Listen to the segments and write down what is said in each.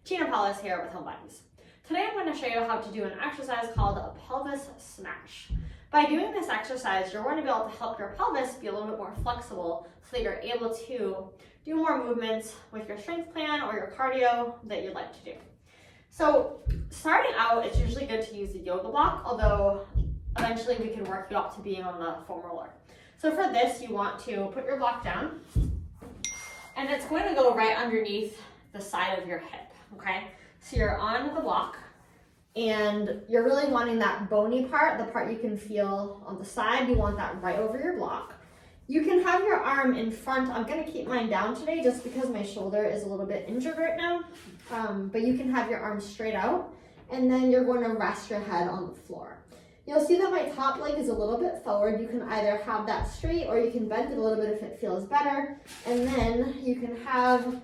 Tina Paulus here with Home Buddies. Today I'm going to show you how to do an exercise called a pelvis smash. By doing this exercise, you're going to be able to help your pelvis be a little bit more flexible so that you're able to do more movements with your strength plan or your cardio that you'd like to do. So starting out, it's usually good to use a yoga block, although eventually we can work you up to being on the foam roller. So for this, you want to put your block down, and it's going to go right underneath the side of your hip, okay? So you're on the block, and you're really wanting that bony part, the part you can feel on the side, you want that right over your block. You can have your arm in front. I'm gonna keep mine down today just because my shoulder is a little bit injured right now, but you can have your arm straight out, and then you're going to rest your head on the floor. You'll see that my top leg is a little bit forward. You can either have that straight or you can bend it a little bit if it feels better. And then you can have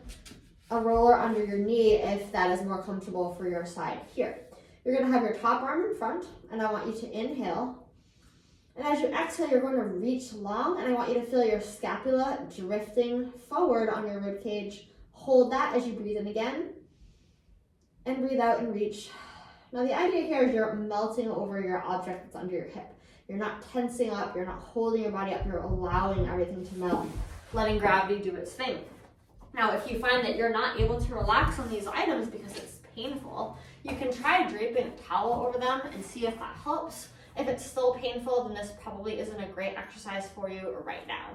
a roller under your knee if that is more comfortable for your side here. You're gonna have your top arm in front, and I want you to inhale. And as you exhale, you're going to reach long, and I want you to feel your scapula drifting forward on your rib cage. Hold that as you breathe in again, and breathe out and reach. Now the idea here is you're melting over your object that's under your hip. You're not tensing up, you're not holding your body up, you're allowing everything to melt, letting gravity do its thing. Now if you find that you're not able to relax on these items because it's painful, you can try draping a towel over them and see if that helps. If it's still painful, then this probably isn't a great exercise for you right now.